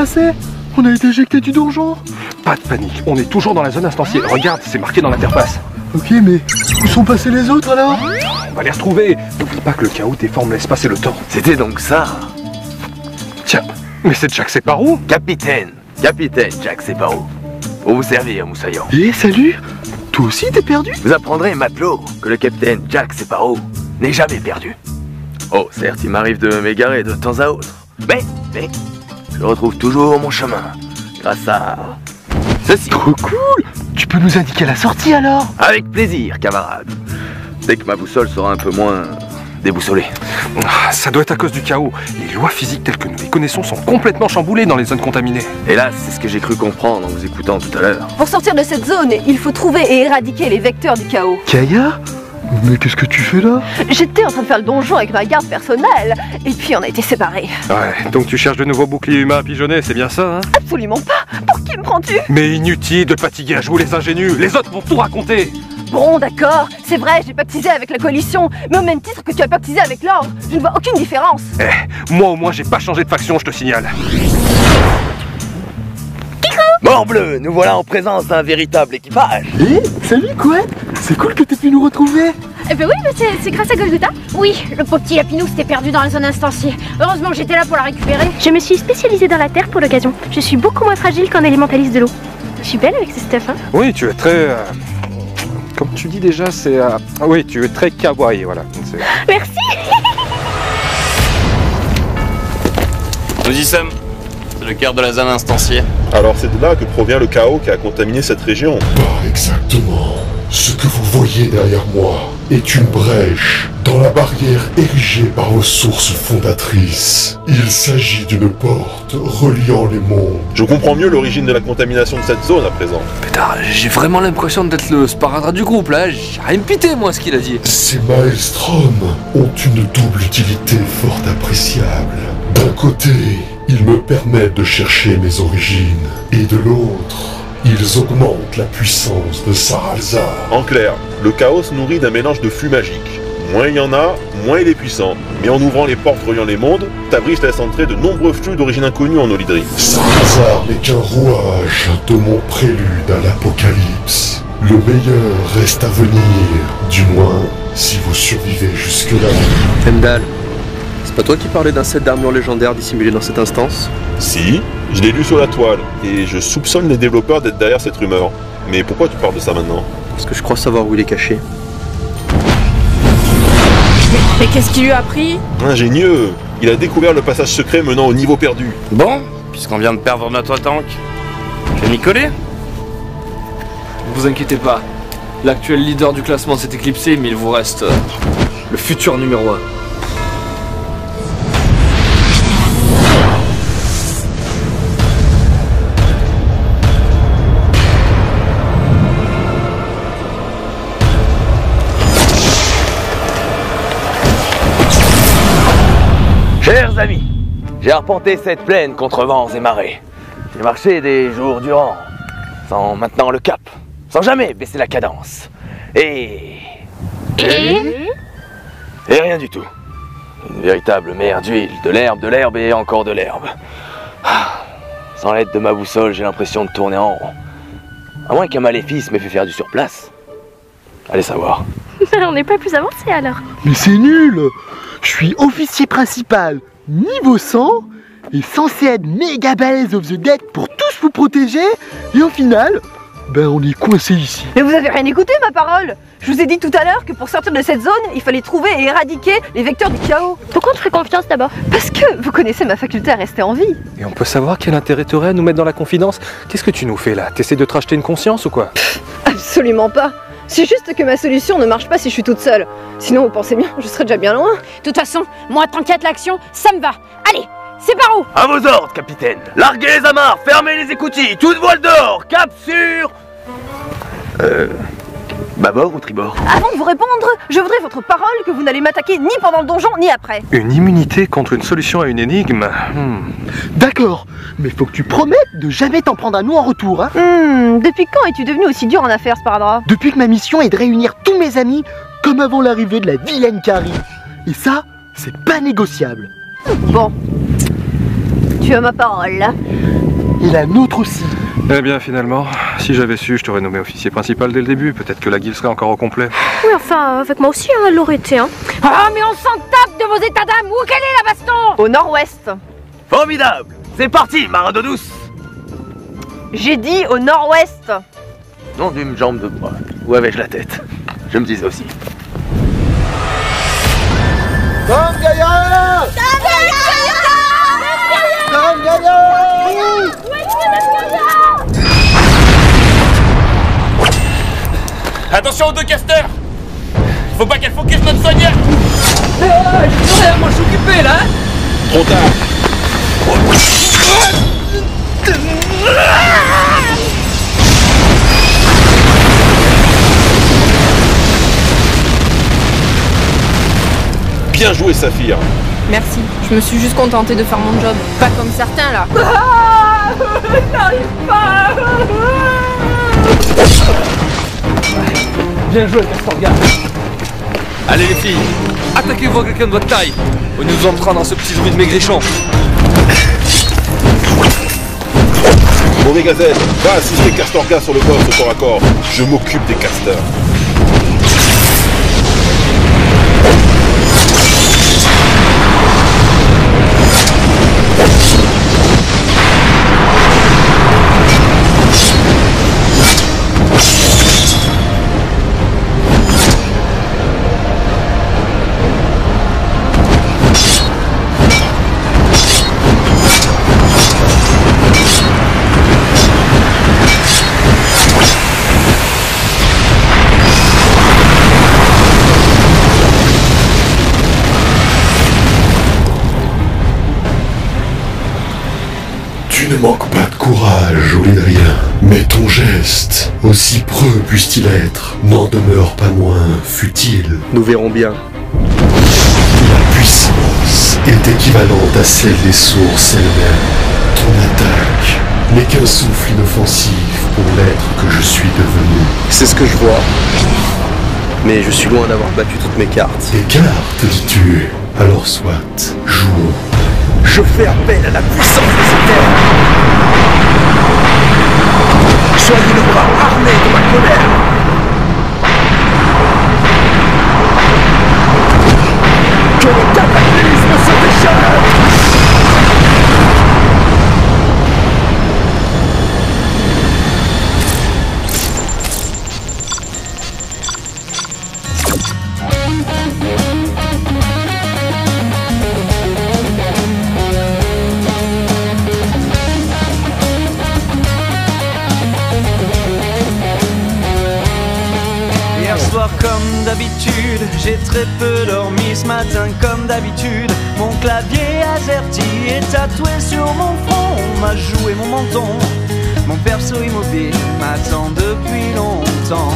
passé? On a été éjecté du donjon. Pas de panique, on est toujours dans la zone instanciée. Regarde, c'est marqué dans l'interface. Ok, mais où sont passés les autres alors? On va les retrouver. N'oublie pas que le chaos déforme l'espace et le temps. C'était donc ça. Tiens, mais c'est Jack Sparrow. Capitaine Jack Sparrow. Pour vous servir, moussaillant. Eh, salut! Toi aussi t'es perdu? Vous apprendrez, matelot, que le capitaine Jack Sparrow n'est jamais perdu. Oh, certes, il m'arrive de m'égarer de temps à autre. Mais, je retrouve toujours mon chemin. Grâce à ceci. Trop cool! Tu peux nous indiquer la sortie alors? Avec plaisir, camarade. Dès que ma boussole sera un peu moins déboussolée. Ah, ça doit être à cause du chaos. Les lois physiques telles que nous les connaissons sont complètement chamboulées dans les zones contaminées. Hélas, c'est ce que j'ai cru comprendre en vous écoutant tout à l'heure. Pour sortir de cette zone, il faut trouver et éradiquer les vecteurs du chaos. Kaya? Mais qu'est-ce que tu fais là? J'étais en train de faire le donjon avec ma garde personnelle, et puis on a été séparés. Ouais, donc tu cherches de nouveaux boucliers humains à pigeonner, c'est bien ça, hein? Absolument pas. Pour qui me prends-tu? Mais inutile de fatiguer à jouer les ingénus, les autres vont tout raconter. Bon, d'accord, c'est vrai, j'ai pactisé avec la coalition, mais au même titre que tu as pactisé avec l'ordre. Je ne vois aucune différence. Eh, moi au moins j'ai pas changé de faction, je te signale. Morbleu, nous voilà en présence d'un véritable équipage. Eh, salut Couette! C'est cool que t'aies pu nous retrouver. Eh ben oui, mais c'est grâce à Golgotha. Oui, le pauvre petit Lapinou s'était perdu dans la zone instanciée. Heureusement que j'étais là pour la récupérer. Je me suis spécialisée dans la terre pour l'occasion. Je suis beaucoup moins fragile qu'un élémentaliste de l'eau. Je suis belle avec ce stuff, hein? Oui, tu es très... Comme tu dis déjà, c'est... Oui, tu es très kawaii, voilà. Merci. Nous y sommes. C'est le cœur de la zone instanciée. Alors c'est de là que provient le chaos qui a contaminé cette région. Pas exactement. Ce que vous voyez derrière moi est une brèche dans la barrière érigée par vos sources fondatrices. Il s'agit d'une porte reliant les mondes. Je comprends mieux l'origine de la contamination de cette zone à présent. Pétard, j'ai vraiment l'impression d'être le sparadrap du groupe là. J'ai rien pité moi ce qu'il a dit. Ces maelstroms ont une double utilité fort appréciable. D'un côté, ils me permettent de chercher mes origines, et de l'autre, ils augmentent la puissance de Saralzar. En clair, le chaos se nourrit d'un mélange de flux magiques. Moins il y en a, moins il est puissant. Mais en ouvrant les portes reliant les mondes, Tabriz laisse entrer de nombreux flux d'origine inconnue en Olydrie. Saralzar n'est qu'un rouage de mon prélude à l'apocalypse. Le meilleur reste à venir, du moins si vous survivez jusque-là. Tendal, c'est pas toi qui parlais d'un set d'armure légendaire dissimulé dans cette instance? Si, je l'ai lu sur la toile, et je soupçonne les développeurs d'être derrière cette rumeur. Mais pourquoi tu parles de ça maintenant? Parce que je crois savoir où il est caché. Mais qu'est-ce qui lui a pris? Ingénieux! Il a découvert le passage secret menant au niveau perdu. Bon, puisqu'on vient de perdre notre tank, je vais m'y coller. Ne vous inquiétez pas. L'actuel leader du classement s'est éclipsé, mais il vous reste le futur numéro 1. Chers amis, j'ai arpenté cette plaine contre vents et marées. J'ai marché des jours durant, sans maintenant le cap, sans jamais baisser la cadence. Et rien du tout. Une véritable mer d'huile, de l'herbe et encore de l'herbe. Sans l'aide de ma boussole, j'ai l'impression de tourner en rond. À moins qu'un maléfice m'ait fait faire du surplace. Allez savoir. On n'est pas plus avancé alors. Mais c'est nul! Je suis officier principal, niveau 100, et censé être méga balèze of the deck pour tous vous protéger, et au final, ben on est coincé ici. Mais vous avez rien écouté, ma parole! Je vous ai dit tout à l'heure que pour sortir de cette zone, il fallait trouver et éradiquer les vecteurs du chaos. Pourquoi on te fait confiance d'abord? Parce que vous connaissez ma faculté à rester en vie. Et on peut savoir quel intérêt t'aurais à nous mettre dans la confidence? Qu'est-ce que tu nous fais là? T'essaies de te racheter une conscience ou quoi? Absolument pas. C'est juste que ma solution ne marche pas si je suis toute seule. Sinon, vous pensez bien, je serais déjà bien loin. De toute façon, moi, tant qu'il y a de l'action, ça me va. Allez, c'est par où? À vos ordres, capitaine. Larguez les amarres, fermez les écoutilles, toutes voiles dehors, cap sur... Bâbord ou tribord? Avant de vous répondre, je voudrais votre parole que vous n'allez m'attaquer ni pendant le donjon, ni après. Une immunité contre une solution à une énigme? D'accord, mais faut que tu promettes de jamais t'en prendre à nous en retour, hein. Depuis quand es-tu devenu aussi dur en affaires, Sparadrap? Depuis que ma mission est de réunir tous mes amis comme avant l'arrivée de la vilaine Carrie. Et ça, c'est pas négociable. Bon. Tu as ma parole. Et la nôtre aussi. Eh bien finalement, si j'avais su, je t'aurais nommé officier principal dès le début. Peut-être que la guilde serait encore au complet. Oui, enfin, avec moi aussi, hein, elle l'aurait été, hein. Ah, mais on s'en tape de vos états d'âme. Où quelle est la baston? Au nord-ouest. Formidable. C'est parti, marin d'eau douce. J'ai dit au nord-ouest. Nom d'une jambe de bois. Où avais-je la tête? Je me disais aussi. Dame Gaïa! Dame Gaïa! Attention aux deux casteurs! Faut pas qu'elle focus notre soigneur! Moi je suis occupé là! Trop tard. Bien joué, Saphir. Merci, je me suis juste contentée de faire mon job. Pas comme certains là. J'arrive pas. Bien joué, Castorga! Allez les filles, attaquez-vous à quelqu'un de votre taille! Au lieu de nous en prendre dans ce petit druide maigrichon! Omega Z, va assister Castorga sur le boss au corps à corps. Je m'occupe des casteurs. Tu ne manques pas de courage, Olydrien, mais ton geste, aussi preux puisse-t-il être, n'en demeure pas moins futile. Nous verrons bien. La puissance est équivalente à celle des sources elles-mêmes. Ton attaque n'est qu'un souffle inoffensif pour l'être que je suis devenu. C'est ce que je vois. Mais je suis loin d'avoir battu toutes mes cartes. Des cartes, dis-tu? Alors soit, jouons. Je fais appel à la puissance de cette terre. Soyez le bras armé de ma colère. Que le cataclysme se déchaîne. Comme d'habitude, j'ai très peu dormi ce matin comme d'habitude. Mon clavier AZERTY est tatoué sur mon front. On m'a joué mon menton. Mon perso immobile m'attend depuis longtemps.